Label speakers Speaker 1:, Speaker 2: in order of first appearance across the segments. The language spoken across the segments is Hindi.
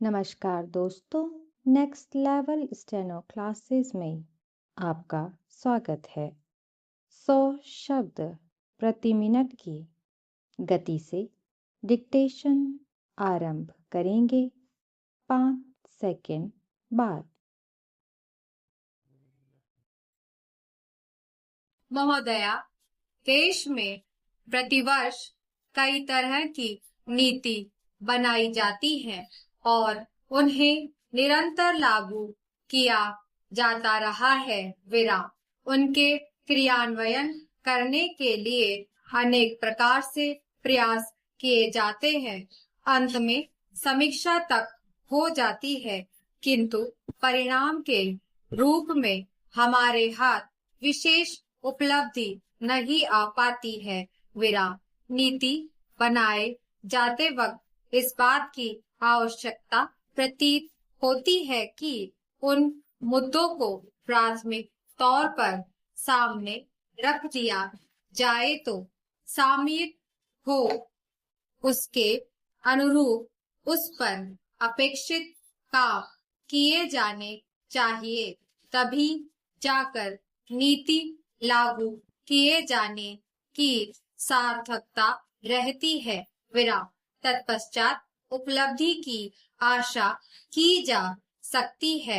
Speaker 1: नमस्कार दोस्तों, नेक्स्ट लेवल स्टेनो क्लासेस में आपका स्वागत है। 100 शब्द प्रति मिनट की गति से डिक्टेशन आरंभ करेंगे 5 सेकंड बाद।
Speaker 2: महोदया, देश में प्रतिवर्ष कई तरह की नीति बनाई जाती है और उन्हें निरंतर लागू किया जाता रहा है। उनके क्रियान्वयन करने के लिए अनेक प्रकार से प्रयास किए जाते हैं। अंत में समीक्षा तक हो जाती है, किंतु परिणाम के रूप में हमारे हाथ विशेष उपलब्धि नहीं आ पाती है। नीति बनाए जाते वक्त इस बात की आवश्यकता प्रतीत होती है कि उन मुद्दों को प्राथमिक तौर पर सामने रख दिया जाए तो सामयिक हो उसके अनुरूप उस पर अपेक्षित काम किए जाने चाहिए, तभी जाकर नीति लागू किए जाने की सार्थकता रहती है। तत्पश्चात उपलब्धि की आशा की जा सकती है।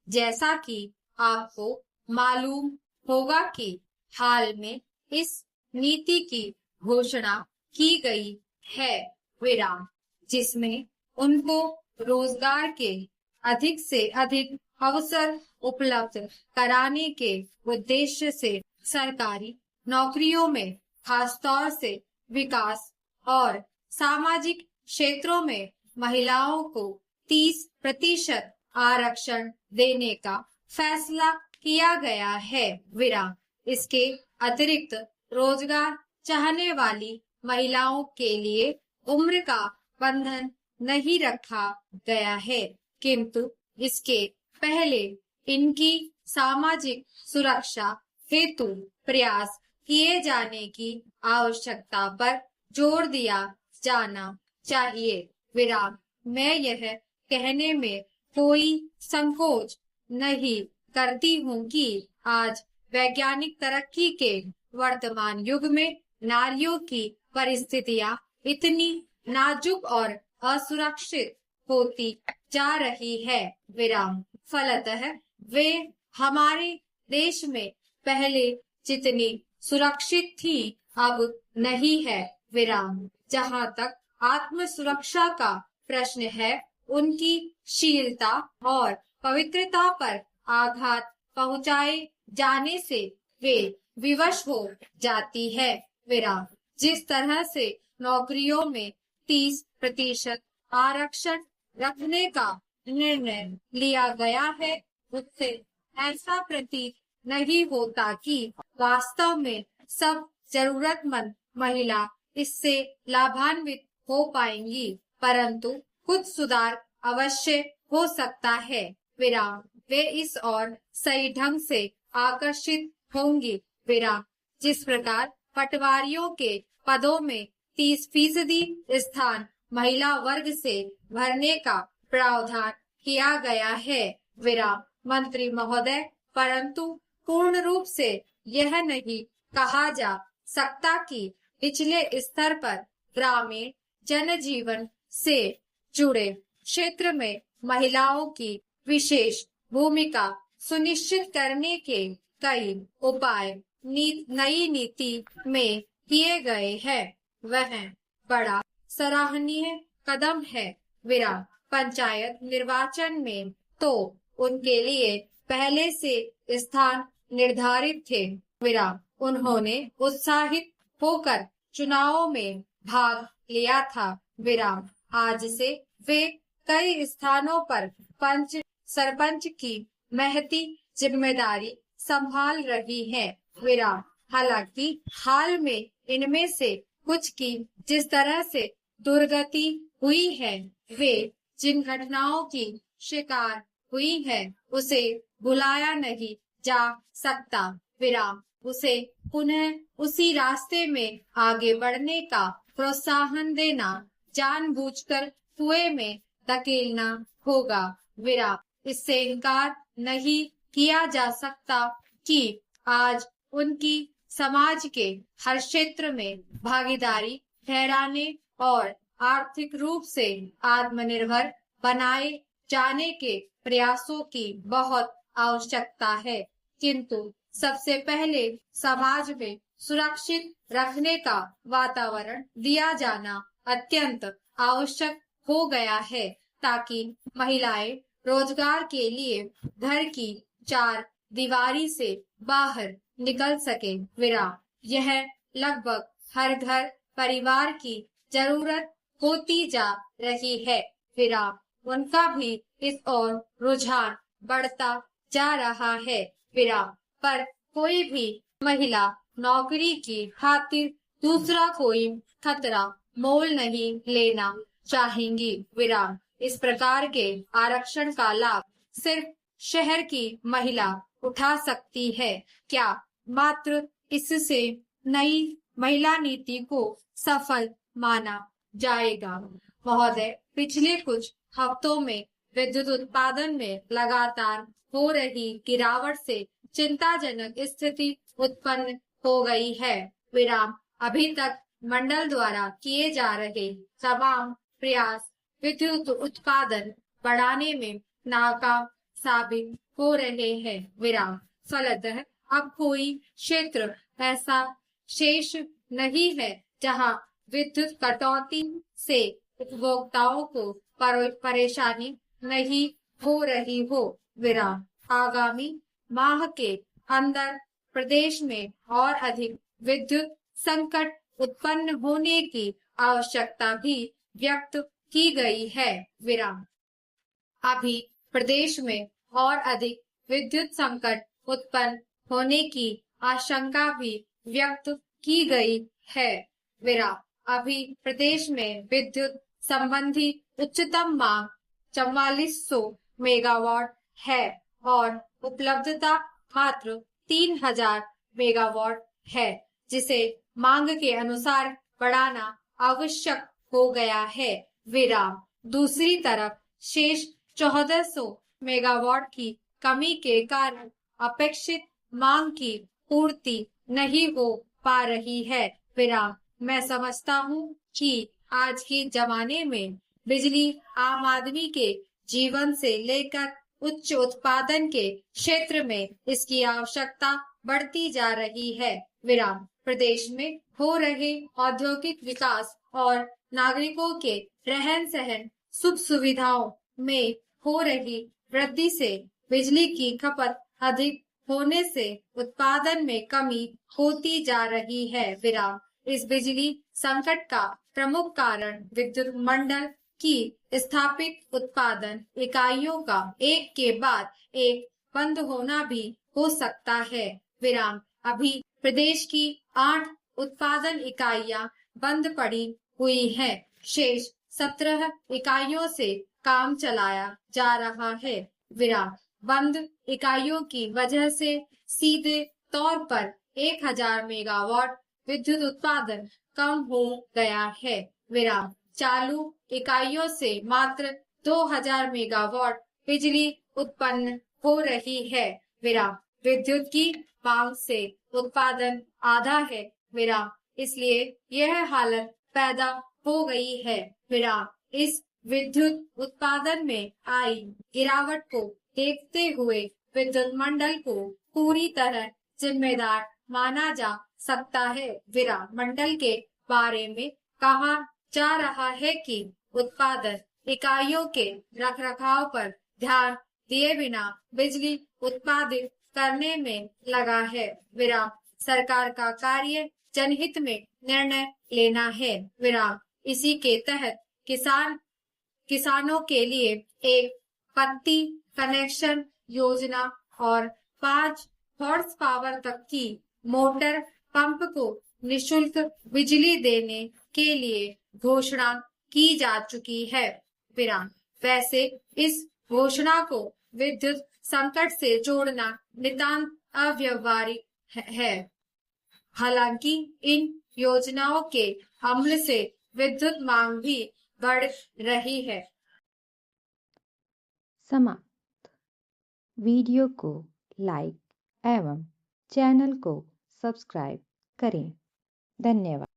Speaker 2: जैसा कि आपको मालूम होगा कि हाल में इस नीति की घोषणा की गई है, जिसमें उनको रोजगार के अधिक से अधिक अवसर उपलब्ध कराने के उद्देश्य से सरकारी नौकरियों में खासतौर से विकास और सामाजिक क्षेत्रों में महिलाओं को 30% आरक्षण देने का फैसला किया गया है। इसके अतिरिक्त रोजगार चाहने वाली महिलाओं के लिए उम्र का बंधन नहीं रखा गया है, किंतु इसके पहले इनकी सामाजिक सुरक्षा हेतु प्रयास किए जाने की आवश्यकता पर जोर दिया जाना चाहिए। मैं यह कहने में कोई संकोच नहीं करती हूँ कि आज वैज्ञानिक तरक्की के वर्तमान युग में नारियों की परिस्थितियाँ इतनी नाजुक और असुरक्षित होती जा रही है। फलतः वे हमारे देश में पहले जितनी सुरक्षित थी अब नहीं है। जहाँ तक आत्म सुरक्षा का प्रश्न है, उनकी शीलता और पवित्रता पर आघात पहुँचाए जाने से वे विवश हो जाती है। जिस तरह से नौकरियों में 30% आरक्षण रखने का निर्णय लिया गया है, उससे ऐसा प्रतीत नहीं होता कि वास्तव में सब जरूरतमंद महिला इससे लाभान्वित हो पाएंगी, परंतु कुछ सुधार अवश्य हो सकता है। वे इस और सही ढंग से आकर्षित होंगी। जिस प्रकार पटवारियों के पदों में 30% स्थान महिला वर्ग से भरने का प्रावधान किया गया है, मंत्री महोदय, परंतु पूर्ण रूप से यह नहीं कहा जा सकता कि निचले स्तर पर ग्रामीण जनजीवन से जुड़े क्षेत्र में महिलाओं की विशेष भूमिका सुनिश्चित करने के कई उपाय नई नीति में किए गए हैं। वह बड़ा सराहनीय कदम है। पंचायत निर्वाचन में तो उनके लिए पहले से स्थान निर्धारित थे। उन्होंने उत्साहित होकर चुनावों में भाग लिया था। आज से वे कई स्थानों पर पंच सरपंच की महती जिम्मेदारी संभाल रही है। हालांकि हाल में इनमें से कुछ की जिस तरह से दुर्गति हुई है, वे जिन घटनाओं की शिकार हुई है, उसे भुलाया नहीं जा सकता। उसे पुनः उसी रास्ते में आगे बढ़ने का प्रोत्साहन देना, जानबूझकर कुएं में धकेलना होगा। विराम। इससे इनकार नहीं किया जा सकता कि आज उनकी समाज के हर क्षेत्र में भागीदारी ठहराने और आर्थिक रूप से आत्मनिर्भर बनाए जाने के प्रयासों की बहुत आवश्यकता है। किंतु सबसे पहले समाज में सुरक्षित रखने का वातावरण दिया जाना अत्यंत आवश्यक हो गया है, ताकि महिलाएं रोजगार के लिए घर की चार दीवारी से बाहर निकल सके। विराम। यह लगभग हर घर परिवार की जरूरत होती जा रही है। विराम। उनका भी इस ओर रुझान बढ़ता जा रहा है। विराम। पर कोई भी महिला नौकरी की खातिर दूसरा कोई खतरा मोल नहीं लेना चाहेंगी। विराम। इस प्रकार के आरक्षण का लाभ सिर्फ शहर की महिला उठा सकती है। क्या मात्र इससे नई महिला नीति को सफल माना जाएगा? महोदय, पिछले कुछ हफ्तों में विद्युत उत्पादन में लगातार हो रही गिरावट से चिंताजनक स्थिति उत्पन्न हो गई है। विराम। अभी तक मंडल द्वारा किए जा रहे तमाम प्रयास विद्युत उत्पादन बढ़ाने में नाकाम साबित हो रहे हैं। विराम। फलतः अब कोई क्षेत्र ऐसा शेष नहीं है जहां विद्युत कटौती से उपभोक्ताओं को परेशानी नहीं हो रही हो। विराम। आगामी माह के अंदर प्रदेश में और अधिक विद्युत संकट उत्पन्न होने की आवश्यकता भी व्यक्त की गई है। विराम। अभी प्रदेश में और अधिक विद्युत संकट उत्पन्न होने की आशंका भी व्यक्त की गई है। विराम। अभी प्रदेश में विद्युत संबंधी उच्चतम मांग 4400 मेगावाट है और उपलब्धता मात्र 3000 मेगावाट है, जिसे मांग के अनुसार बढ़ाना आवश्यक हो गया है। विराम। दूसरी तरफ शेष 1400 मेगावाट की कमी के कारण अपेक्षित मांग की पूर्ति नहीं हो पा रही है। विराम। मैं समझता हूँ कि आज के जमाने में बिजली आम आदमी के जीवन से लेकर उच्च उत्पादन के क्षेत्र में इसकी आवश्यकता बढ़ती जा रही है। विराम। प्रदेश में हो रहे औद्योगिक विकास और नागरिकों के रहन सहन सुख सुविधाओं में हो रही वृद्धि से बिजली की खपत अधिक होने से उत्पादन में कमी होती जा रही है। विराम। इस बिजली संकट का प्रमुख कारण विद्युत मंडल की स्थापित उत्पादन इकाइयों का एक के बाद एक बंद होना भी हो सकता है। विराम। अभी प्रदेश की 8 उत्पादन इकाइयां बंद पड़ी हुई हैं। शेष 17 इकाइयों से काम चलाया जा रहा है। विराम। बंद इकाइयों की वजह से सीधे तौर पर 1000 मेगावाट विद्युत उत्पादन कम हो गया है। विराम। चालू इकाइयों से मात्र 2000 मेगावाट बिजली उत्पन्न हो रही है। विराम। विद्युत की मांग से उत्पादन आधा है। विराम। इसलिए यह हालत पैदा हो गई है। विराम। इस विद्युत उत्पादन में आई गिरावट को देखते हुए विद्युत मंडल को पूरी तरह जिम्मेदार माना जा सकता है। विराम। मंडल के बारे में कहा जा रहा है कि उत्पादन इकाइयों के रखरखाव पर ध्यान दिए बिना बिजली उत्पादित करने में लगा है। विराम। सरकार का कार्य जनहित में निर्णय लेना है। विराम। इसी के तहत किसानों के लिए एक पत्ती कनेक्शन योजना और 5 हॉर्स पावर तक की मोटर पंप को निशुल्क बिजली देने के लिए घोषणा की जा चुकी है। विराम। वैसे इस घोषणा को विद्युत संकट से जोड़ना नितांत अव्यवहारिक है। हालांकि इन योजनाओं के अमल से विद्युत मांग भी बढ़ रही है।
Speaker 1: समाप्त। वीडियो को लाइक एवं चैनल को सब्सक्राइब करें। धन्यवाद।